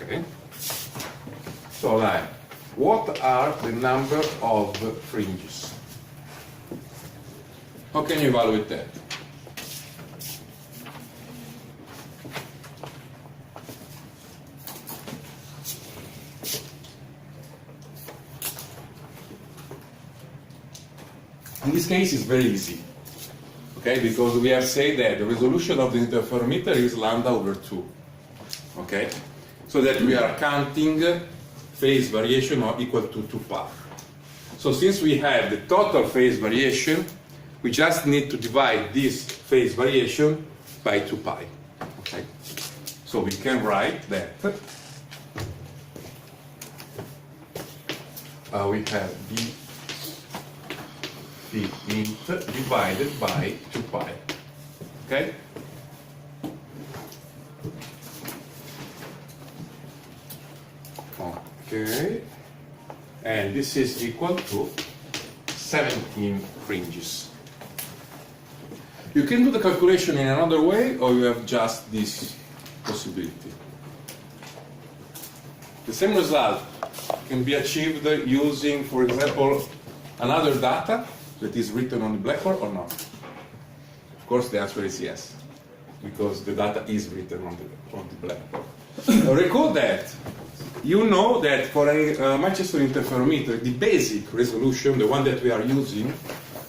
Okay. So like, what are the number of fringes? How can you evaluate that? In this case, it's very easy, okay, because we have said that the resolution of the interferometer is lambda over 2, okay, so that we are counting phase variation equal to 2 pi. So since we have the total phase variation, we just need to divide this phase variation by 2 pi, okay. So we can write that we have d int divided by 2 pi, okay? Okay, and this is equal to 17 fringes. You can do the calculation in another way, or you have just this possibility. The same result can be achieved using, for example, another data that is written on the blackboard or not? Of course, the answer is yes, because the data is written on the blackboard. Recall that you know that for a Manchester interferometer, the basic resolution, the one that we are using,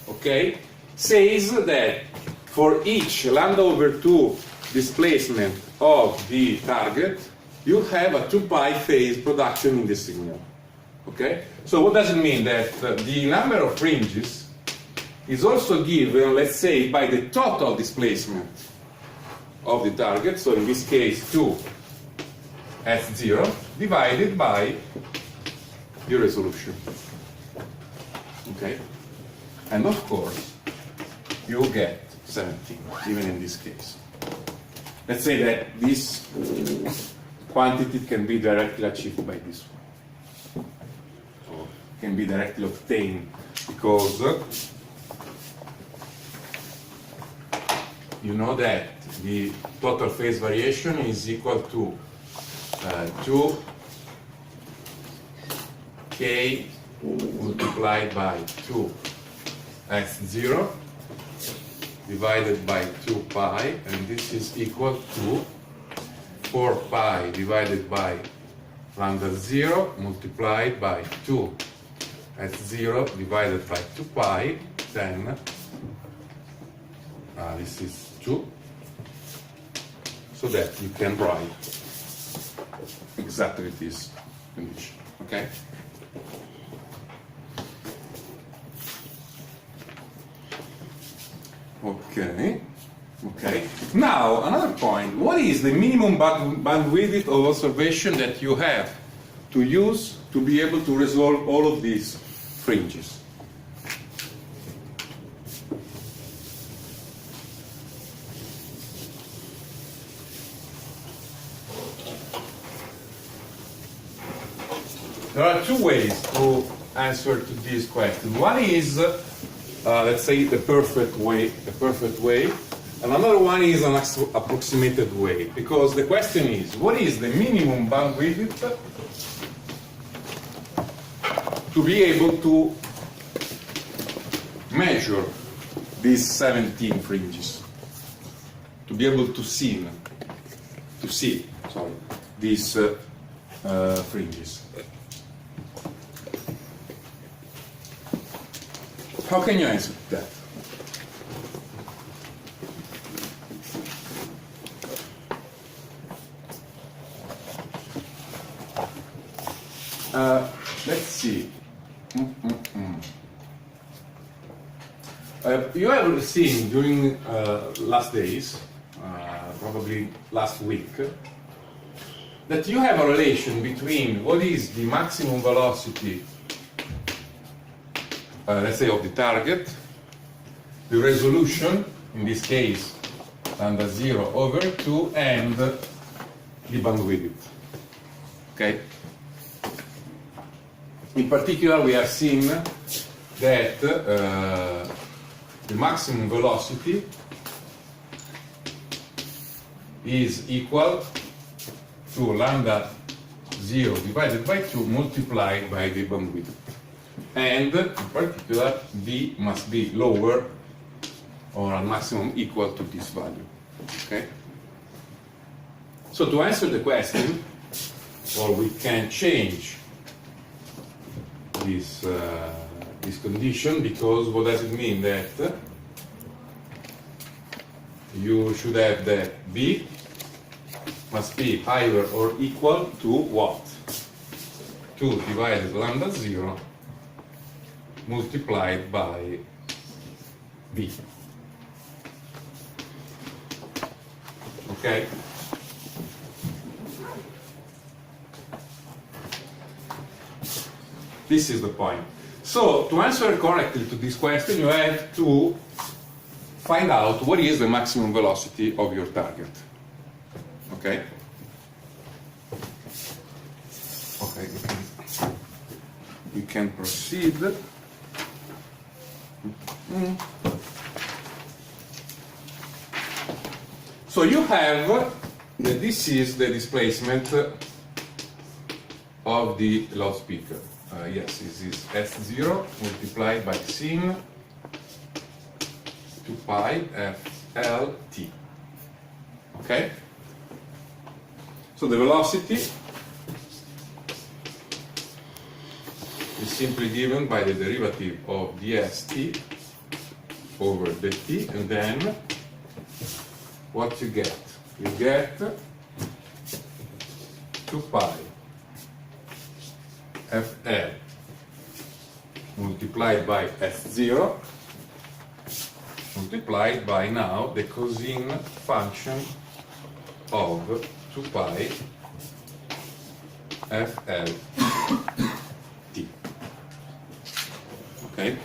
okay, says that for each lambda over 2 displacement of the target, you have a 2 pi phase production in the signal. Okay? So what does it mean? That the number of fringes is also given, let's say, by the total displacement of the target, so in this case 2 S0, divided by the resolution. Okay? And of course, you get 17, even in this case. Let's say that this quantity can be directly achieved by this one. So can be directly obtained because you know that the total phase variation is equal to 2k multiplied by 2x0 divided by 2 pi, and this is equal to 4 pi divided by lambda 0 multiplied by 2 s0 divided by 2 pi, then this is 2, so that you can write exactly this condition. Okay? Okay. Okay. Now, another point. What is the minimum bandwidth of observation that you have to use to be able to resolve all of these fringes? There are two ways to answer to this question. One is, let's say, the perfect way, and another one is an approximated way. Because the question is, what is the minimum bandwidth to be able to measure these 17 fringes, to be able to see these fringes? How can you answer that? Let's see. You have seen during last days, probably last week, that you have a relation between what is the maximum velocity, let's say, of the target, the resolution, in this case, lambda 0 over 2, and the bandwidth. Okay? In particular, we have seen that the maximum velocity is equal to lambda 0 divided by 2 multiplied by the bandwidth. And in particular, V must be lower or at maximum equal to this value. Okay? So to answer the question, or we can change this condition, because what does it mean? That you should have that V must be higher or equal to what? 2 divided lambda 0 multiplied by V. Okay? This is the point. So, to answer correctly to this question, you have to find out what is the maximum velocity of your target. Okay? Okay, we can proceed. So you have that this is the displacement of the loudspeaker. Yes, this is S0 multiplied by sin 2 pi FLT. Okay? So the velocity is simply given by the derivative of dst over dt, and then what you get? You get 2 pi FL multiplied by S0 multiplied by now the cosine function of 2 pi FL t. Okay?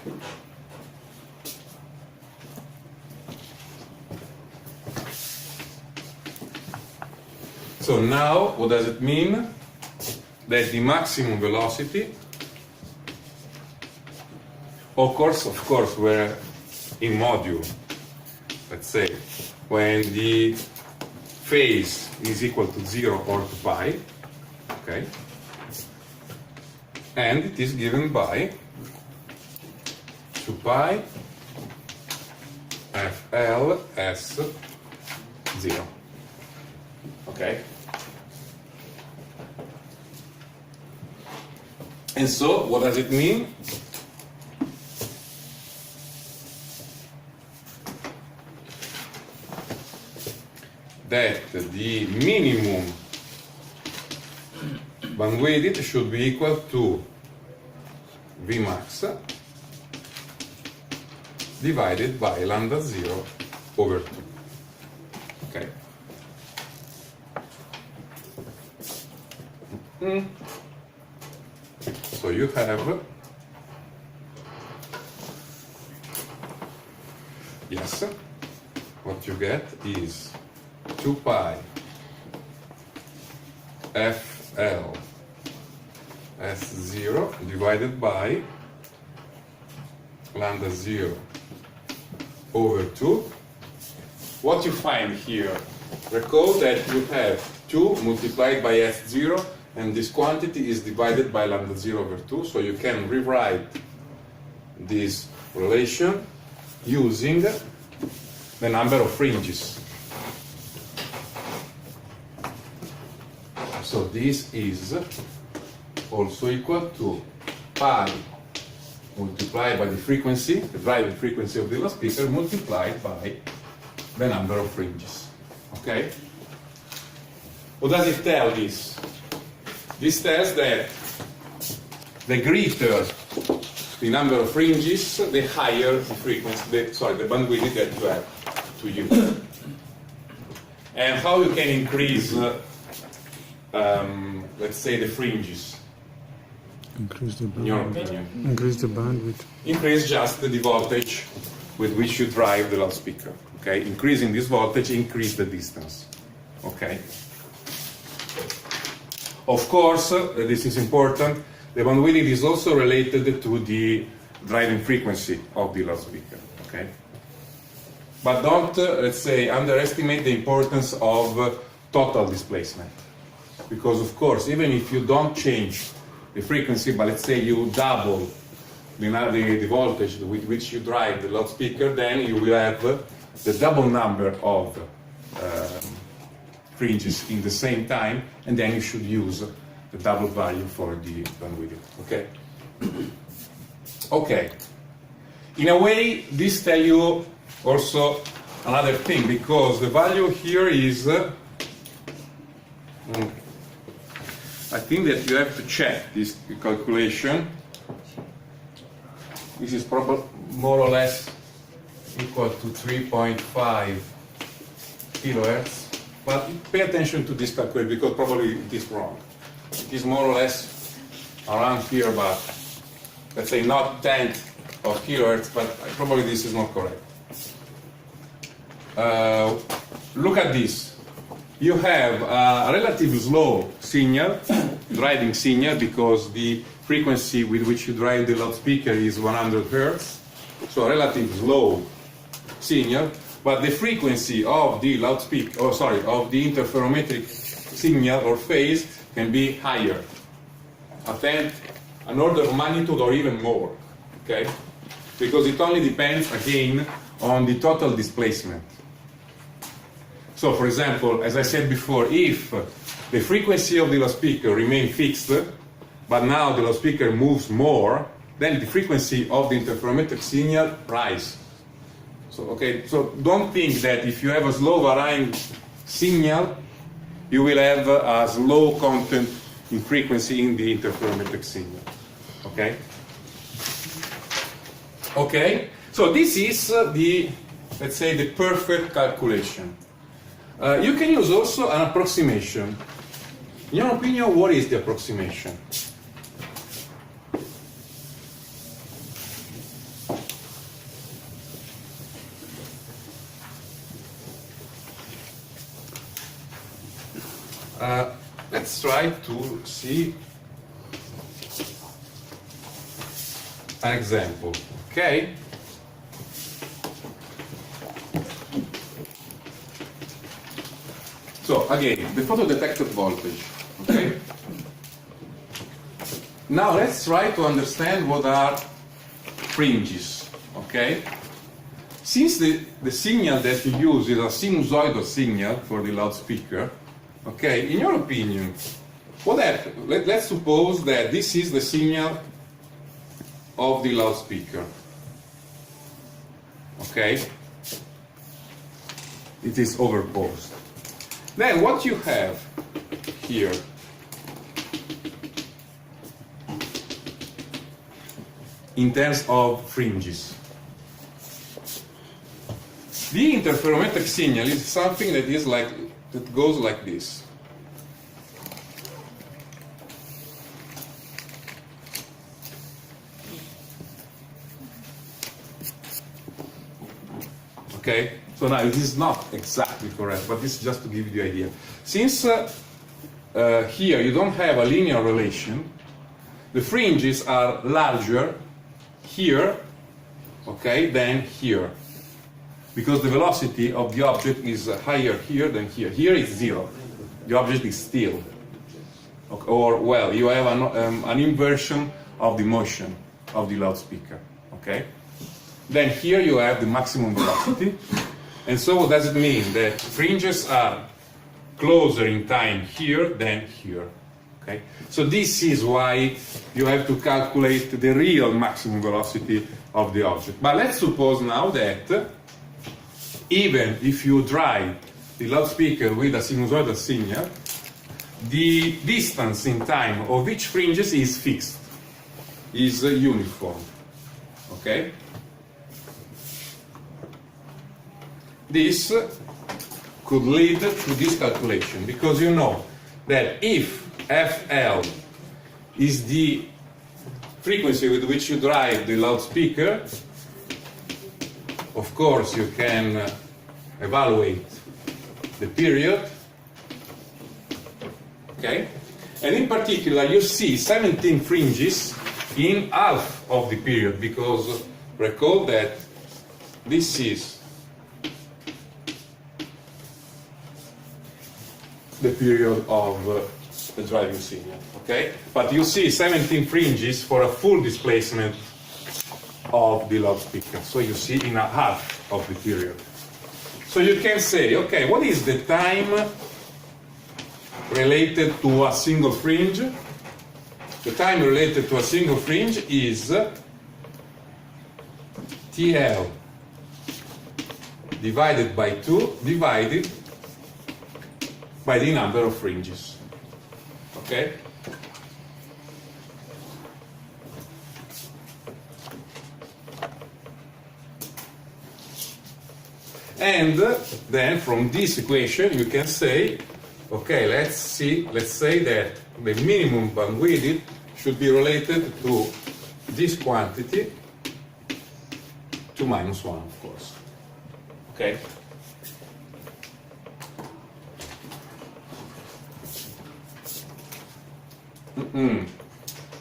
So now, what does it mean? That the maximum velocity, of course, we're in module, let's say, when the phase is equal to 0 or to pi, okay, and it is given by 2 pi FL S 0, okay? And so, what does it mean? That the minimum bandwidth should be equal to Vmax divided by lambda 0 over 2. Okay? So you have, yes, what you get is 2 pi FL S0 divided by lambda 0 over 2. What you find here, recall that you have 2 multiplied by S0, and this quantity is divided by lambda 0 over 2, so you can rewrite this relation using the number of fringes. So this is also equal to pi multiplied by the frequency, the driving frequency of the loudspeaker, multiplied by the number of fringes. Okay? What does it tell this? This tells that the greater the number of fringes, the higher the frequency, the bandwidth that you have to use. And how you can increase, let's say, the fringes? Increase the bandwidth. In your opinion? Increase the bandwidth. Increase just the voltage with which you drive the loudspeaker. Okay? Increasing this voltage, increase the distance. Okay? Of course, this is important, the bandwidth is also related to the driving frequency of the loudspeaker, okay? But don't, let's say, underestimate the importance of total displacement. because of course, even if you don't change the frequency, but let's say you double the voltage with which you drive the loudspeaker, then you will have the double number of fringes in the same time, and then you should use the double value for the bandwidth. Okay. Okay. In a way, this tells you also another thing, because the value here is. I think that you have to check this calculation. This is probably more or less equal to 3.5 kilohertz. But pay attention to this calculation because probably it is wrong. It is more or less around here, but let's say not 10 of kilohertz, but probably this is not correct. Look at this. You have a relatively slow signal, driving signal, because the frequency with which you drive the loudspeaker is 100 Hertz, so a relatively slow signal, but the frequency of the loudspeaker, of the interferometric signal or phase can be higher, an order of magnitude or even more, okay? Because it only depends, again, on the total displacement. So, for example, as I said before, if the frequency of the loudspeaker remains fixed, but now the loudspeaker moves more, then the frequency of the interferometric signal rises. So, okay, so don't think that if you have a slow varying signal, you will have a slow content in frequency in the interferometric signal. Okay? Okay? So this is the, let's say, the perfect calculation. You can use also an approximation. In your opinion, what is the approximation? Let's try to see an example. Okay? So again, the photodetector voltage. Okay? Now let's try to understand what are fringes. Okay? Since the signal that you use is a sinusoidal signal for the loudspeaker, okay, in your opinion, what happened? Let's suppose that this is the signal of the loudspeaker. Okay? It is overposed. Then what you have here in terms of fringes. The interferometric signal is something that is like that goes like this. Okay, so now it is not exactly correct, but this is just to give you the idea. Since here you don't have a linear relation, the fringes are larger here, okay, than here, because the velocity of the object is higher here than here. Here is zero. The object is still. Or, well, you have an inversion of the motion of the loudspeaker. Okay? Then here you have the maximum velocity. And so what does it mean? That fringes are closer in time here than here. Okay? So this is why you have to calculate the real maximum velocity of the object. But let's suppose now that even if you drive the loudspeaker with a sinusoidal signal, the distance in time of each fringes is fixed, is uniform. Okay? This could lead to this calculation, because you know that if FL is the frequency with which you drive the loudspeaker, of course you can evaluate the period, okay? And in particular you see 17 fringes in half of the period, because recall that this is the period of the driving signal, okay? But you see 17 fringes for a full displacement of the loudspeaker. So you see in a half of the period. So you can say, okay, what is the time related to a single fringe? The time related to a single fringe is TL divided by 2 divided by the number of fringes. Okay? And then from this equation you can say, okay, let's say that the minimum bandwidth should be related to this quantity 2 minus 1, of course. Okay?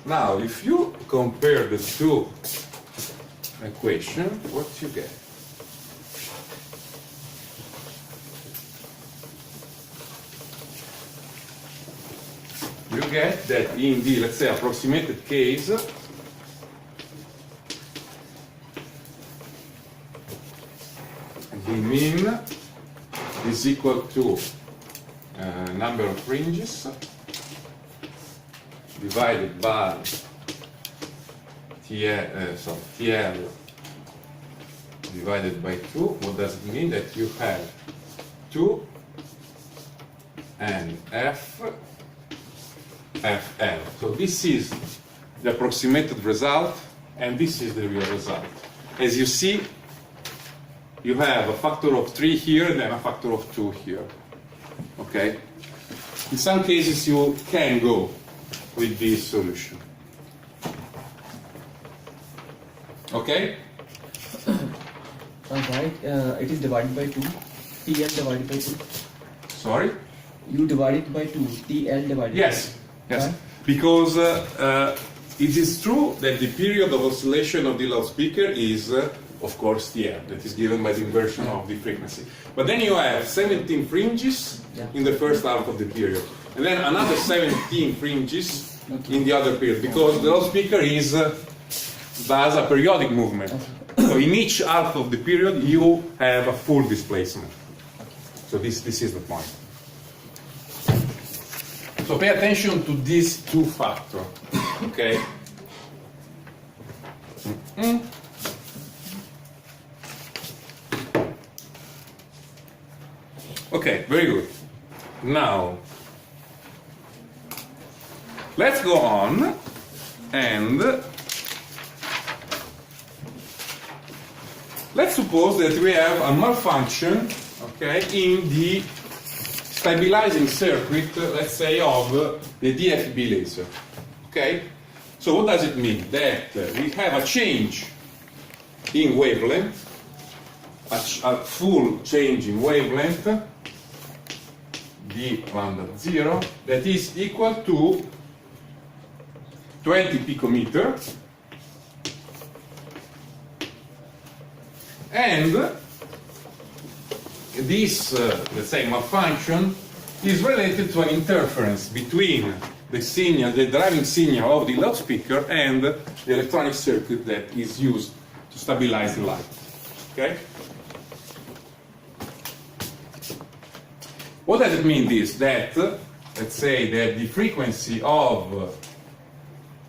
Now, if you compare the two equations, what you get? You get that in the, let's say, approximated case, the mean is equal to number of fringes divided by TL divided by 2. What does it mean? That you have 2 and FL. So this is the approximated result, and this is the real result. As you see, you have a factor of 3 here, and then a factor of 2 here. Okay? In some cases, you can go with this solution. Okay? Right, it is divided by 2, TL divided by 2. Sorry? You divide it by 2, TL divided Yes. by 2. Yes. Right? Because it is true that the period of oscillation of the loudspeaker is, of course, TL, that is given by the inversion of the frequency. But then you have 17 fringes in the first half of the period, and then another 17 fringes in the other period, because the loudspeaker does a periodic movement. So in each half of the period, you have a full displacement. So this is the point. So pay attention to these two factors, okay? Okay, very good. Now, let's go on and let's suppose that we have a malfunction, okay, in the stabilizing circuit, let's say, of the DFB laser. Okay? So what does it mean? That we have a change in wavelength, a full change in wavelength, d lambda 0, that is equal to 20 picometer, and this, let's say, malfunction is related to an interference between the signal, the driving signal of the loudspeaker, and the electronic circuit that is used to stabilize the light. Okay? What does it mean? This that, let's say, that the frequency of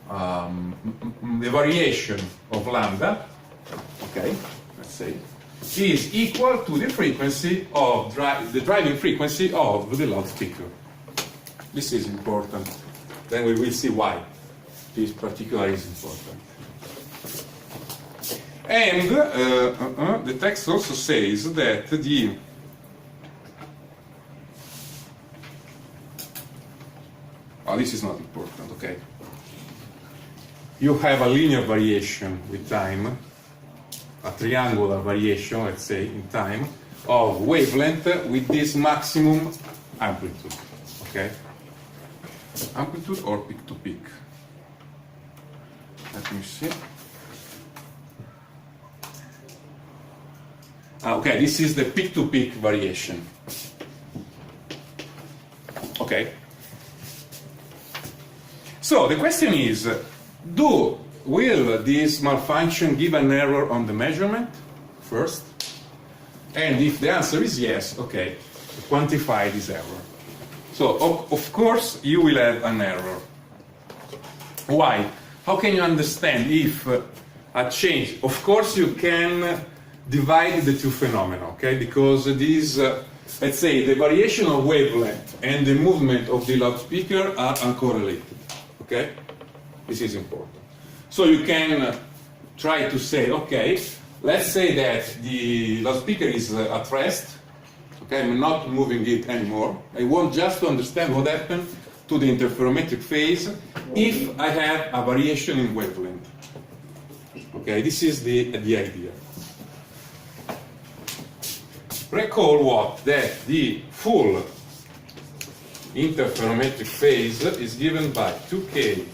the variation of lambda, okay, let's say, is equal to the frequency of the driving frequency of the loudspeaker. This is important. Then we will see why this particular is important. And the text also says that the this is not important. Okay. You have a linear variation with time, a triangular variation, let's say, in time, of wavelength with this maximum amplitude. Okay? Amplitude or peak to peak? Let me see. Okay, this is the peak to peak variation. Okay? So the question is, will this malfunction give an error on the measurement first? And if the answer is yes, okay, quantify this error. So of course you will have an error. Why? How can you understand if a change? Of course you can divide the two phenomena, okay? Because these, let's say, the variation of wavelength and the movement of the loudspeaker are uncorrelated, okay? This is important. So you can try to say, okay, let's say that the loudspeaker is at rest, okay, I'm not moving it anymore. I want just to understand what happened to the interferometric phase if I have a variation in wavelength. Okay, this is the idea. Recall what? That the full interferometric phase is given by 2K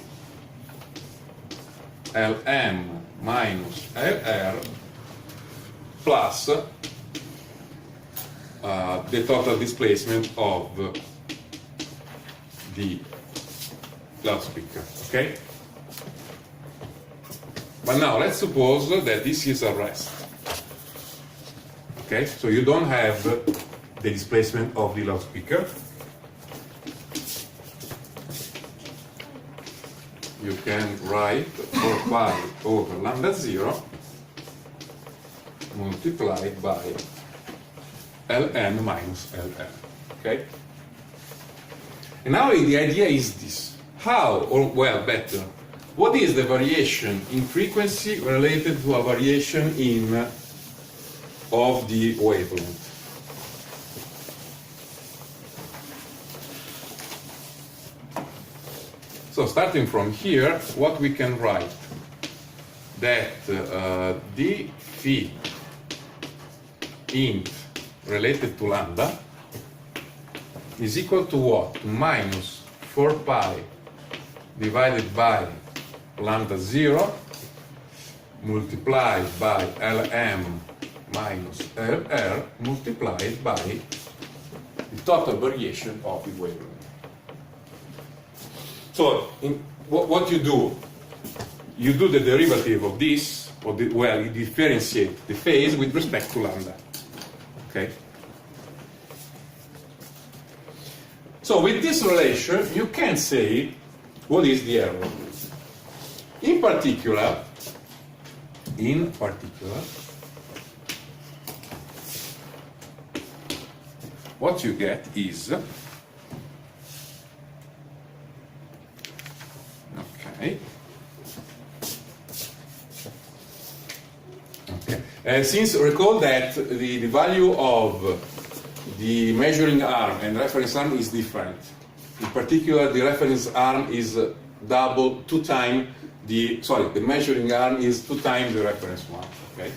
Lm minus Lr plus the total displacement of the loudspeaker, okay? But now let's suppose that this is a rest, okay? So you don't have the displacement of the loudspeaker. You can write 4 pi over lambda 0 multiplied by Ln minus Ln, okay? And now the idea is this. How, or well, better, what is the variation in frequency related to a variation in of the wavelength? So starting from here, what we can write? That d phi int related to lambda is equal to what? Minus 4 pi divided by lambda 0 multiplied by Lm minus Lr multiplied by the total variation of the wavelength. So what you do the derivative of this, or you differentiate the phase with respect to lambda. Okay. So with this relation, you can say what is the error. In particular, what you get is, okay. Since recall that the value of the measuring arm and reference arm is different. In particular, the reference arm is the measuring arm is 2 times the reference one. Okay.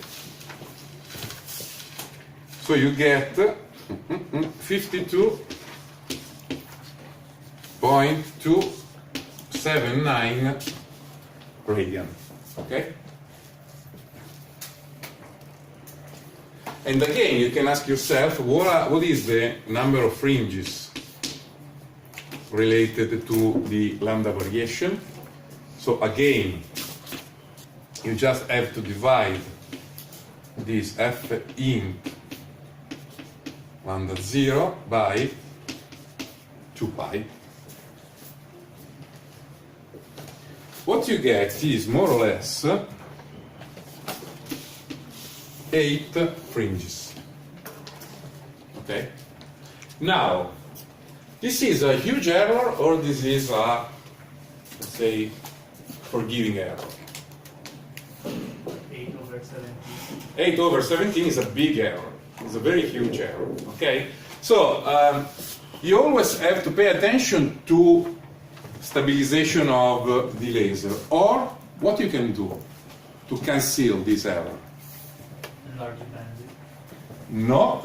So you get 52.279 radian. Okay. And again, you can ask yourself, what is the number of fringes related to the lambda variation? So again, you just have to divide this f int lambda 0 by 2 pi. What you get is more or less 8 fringes. Okay? Now, this is a huge error, or this is a, let's say, forgiving error? 8 over 17 is a big error. It's a very huge error. Okay? So, you always have to pay attention to stabilization of the laser, or what you can do to conceal this error. Larger bandwidth. No.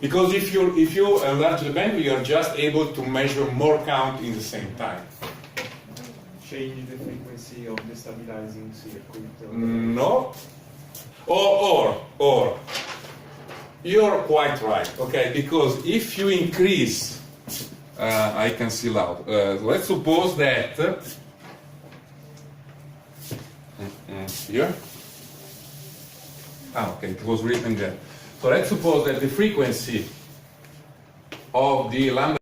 Because if you enlarge the bandwidth, you are just able to measure more count in the same time. Change the frequency of the stabilizing circuit. No. Or you're quite right, okay? Because if you increase I can see loud. Let's suppose that here. Okay, it was written there. So let's suppose that the frequency of the lambda